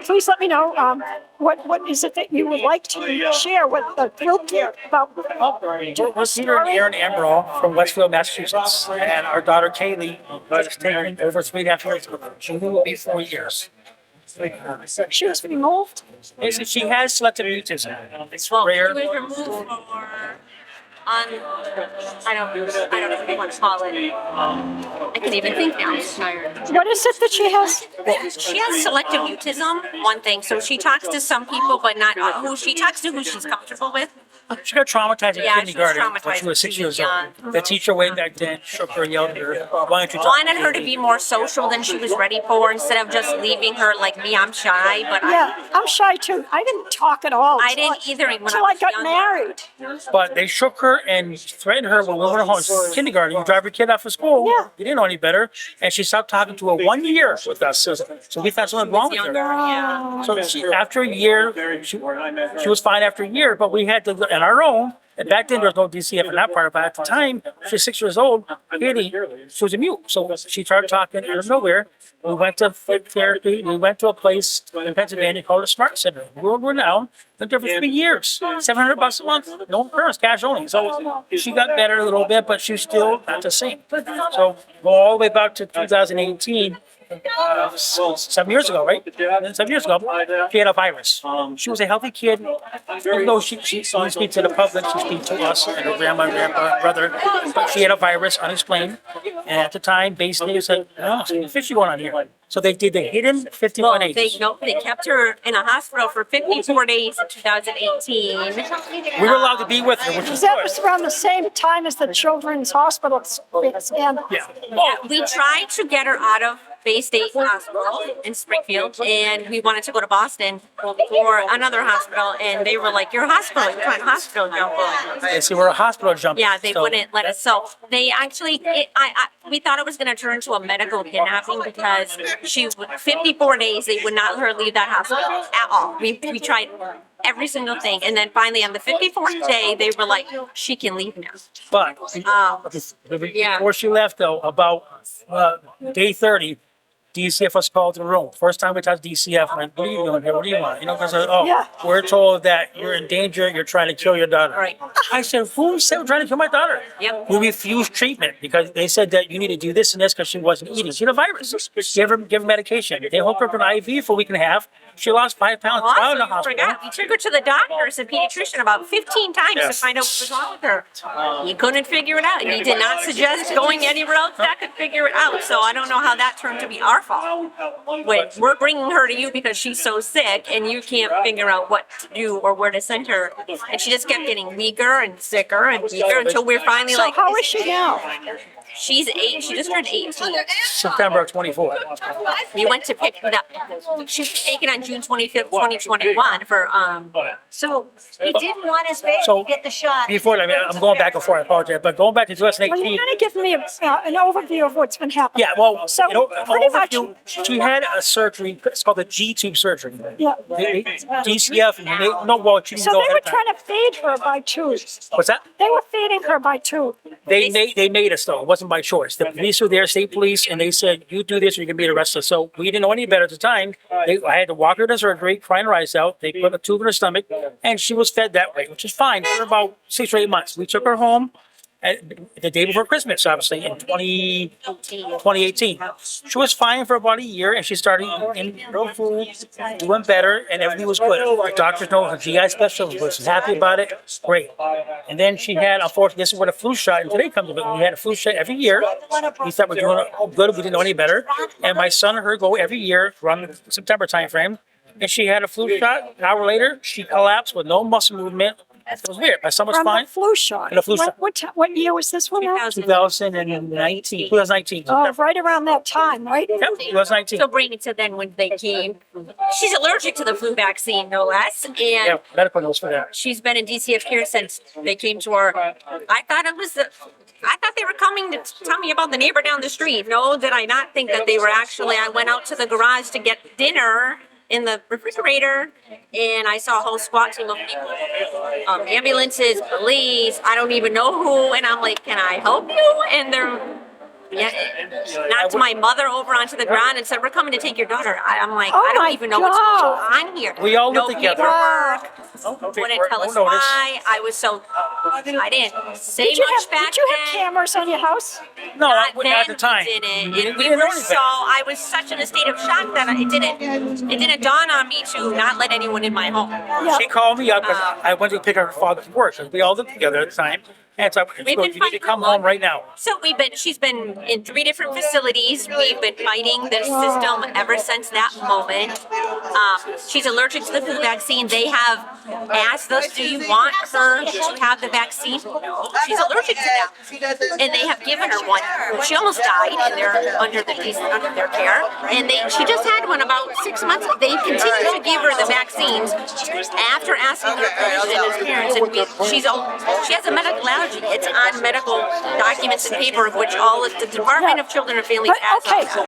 please let me know what is it that you would like to share with the group here about We're Peter and Erin Amaral from Westfield, Massachusetts, and our daughter Kailee was taken over 3.5 years ago. She will be 4 years. she was removed? Basically, she has selective mutism. It's Well, rare. she was removed for I don't know what you want to call it. I can't even think now. I'm tired. What is it that she has? She has selective mutism, one thing. So she talks to some people, but not who she talks to who she's comfortable with. She got traumatized in Yeah, she was kindergarten when traumatized she was when 6 she was years old. The teacher way back then shook her, yelled at her, why don't you talk Wanted her to be more social than she was ready for instead of just leaving her like me. I'm shy, but Yeah, I'm shy too. I didn't talk at all. I didn't either when Until I I was got younger. married. But they shook her and threatened her when we went home. Kindergarten, you drive your kid out for school. Yeah. You didn't know any better. And she stopped talking to her 1 year with us. So we thought something wrong with Younger, her. yeah. So after a year, she was fine after a year, but we had to, on our own, and back then there was no DCF in that part, but at the time, she was 6 years old, she was a mute. So she started talking out of nowhere. We went to therapy. We went to a place in Pennsylvania called the Smart Center. World renowned. Lived there for 3 years. $700 a month. No insurance, cash only. So she got better a little bit, but she's still not the same. So go all the way back to 2018. 7 years ago, right? 7 years ago, she had a virus. She was a healthy kid, even though she didn't speak to the public, she speak to us and her grandma and grandpa, brother. But she had a virus, unexplained. And at the time, basically, said, "Oh, something fishy going on here." So they did the hidden 51 Well, days. they kept her in a hospital for 54 days in 2018. We were allowed to be with her, which was That good. was around the same time as the children's hospital and Yeah. We tried to get her out of Bay State Hospital in Springfield, and we wanted to go to Boston for another hospital, and they were like, "You're a hospital, you're trying to hospital jump." They see we're a hospital jump. Yeah, they So- wouldn't let us. So they actually, we thought it was going to turn to a medical kidnapping because 54 days, they would not let her leave that hospital at all. We tried every single thing, and then finally on the 54th day, they were like, "She can leave now." But Yeah. before she left, though, about day 30, DCF was called to the room. First time we talked to DCF, went, "What are you doing here? What do you want?" Because Yeah. we're told that you're in danger. You're trying to kill your daughter. Right. I said, "Who said we're trying to kill my daughter?" Yep. We refused treatment because they said that you need to do this and this because she wasn't eating. She had a virus. Give her medication. They hooked her up an IV for a week and a half. She lost 5 pounds Also, while in the you hospital. forgot, we took her to the doctors and pediatrician about 15 times to Yes. find out what was wrong with her. He couldn't figure it out, and he did not suggest going anywhere else that could figure it out. So I don't know how that turned to be our fault. When we're bringing her to you because she's so sick, and you can't figure out what to do or where to send her, and she just kept getting weaker and sicker and weaker until we're finally so like, how is she now? she's 8. She just turned 18. September 24th. We went to pick it up. She was taken on June 25th, 2021 for So he didn't want his baby So, to get the shot. Before that, I mean, I'm going back and forth. I apologize, but going back to Well, 2018. you're going to give me an overview of what's been happening. Yeah, well, So, pretty much- she had a surgery. It's called the G-tube surgery. Yeah. DCF, and they, no, well, she didn't So go they ahead were of time. trying to feed her by tube. What's that? They were feeding her by tube. They made us though. It wasn't by choice. The police were there, state police, and they said, "You do this, or you can be arrested." So we didn't know any better at the time. I had to walk her to surgery, crying her eyes out. They put a tube in her stomach, and she was fed that way, which is fine for about 6 or 8 months. We took her home the day before Christmas, obviously, in 2018. She was fine for about a year, and she started eating real food, doing better, and everything was good. The doctors know her GI specialist was happy about it. Great. And then she had, unfortunately, this is where the flu shot, and today comes of it. We had a flu shot every year. We thought we were doing good. We didn't know any better. And my son and her go every year around the September timeframe. And she had a flu shot. An hour later, she collapsed with no muscle movement. It was weird. My son was From fine. the flu shot. The flu shot. What year was this one? Now? 2019. 2019. Oh, right around that time, right? Yep, 2019. So bring it to then when they came. She's allergic to the flu vaccine, no less, and Yeah, medical notes for that. she's been in DCF care since they came to her. I thought they were coming to tell me about the neighbor down the street. No, did I not think that they were actually? I went out to the garage to get dinner in the refrigerator, and I saw a whole squad team of people, ambulances, police. I don't even know who, and I'm like, "Can I help you?" And they're Yeah, knocked my mother over onto the ground and said, "We're coming to take your daughter." I'm like, Oh I don't my even know what's going God. on here. We all no live together. paperwork. No Wouldn't paperwork, tell no us notice. why. I was so I didn't say Did you much have, back did you have then. cameras on your house? No, Not at then the time. we didn't. We And we didn't know were anything. so I was such in a state of shock that it didn't dawn on me to not let anyone in my home. Yeah. She called me up and I went to pick up her father from work. So we all lived together at the time. And so We've she goes, been you need to fighting come for home right now. So she's been in 3 different facilities. We've been fighting this system ever since that moment. She's allergic to the flu vaccine. They have asked us, do you want her to have the vaccine? No, she's allergic to that. And they have given her one. She almost died and they're under their care. And she just had one about 6 months. They continue to give her the vaccines after asking her permission as parents. And she has a medical allergy. It's on medical documents and paperwork, which all of the Department of Children and Families But, asks. okay,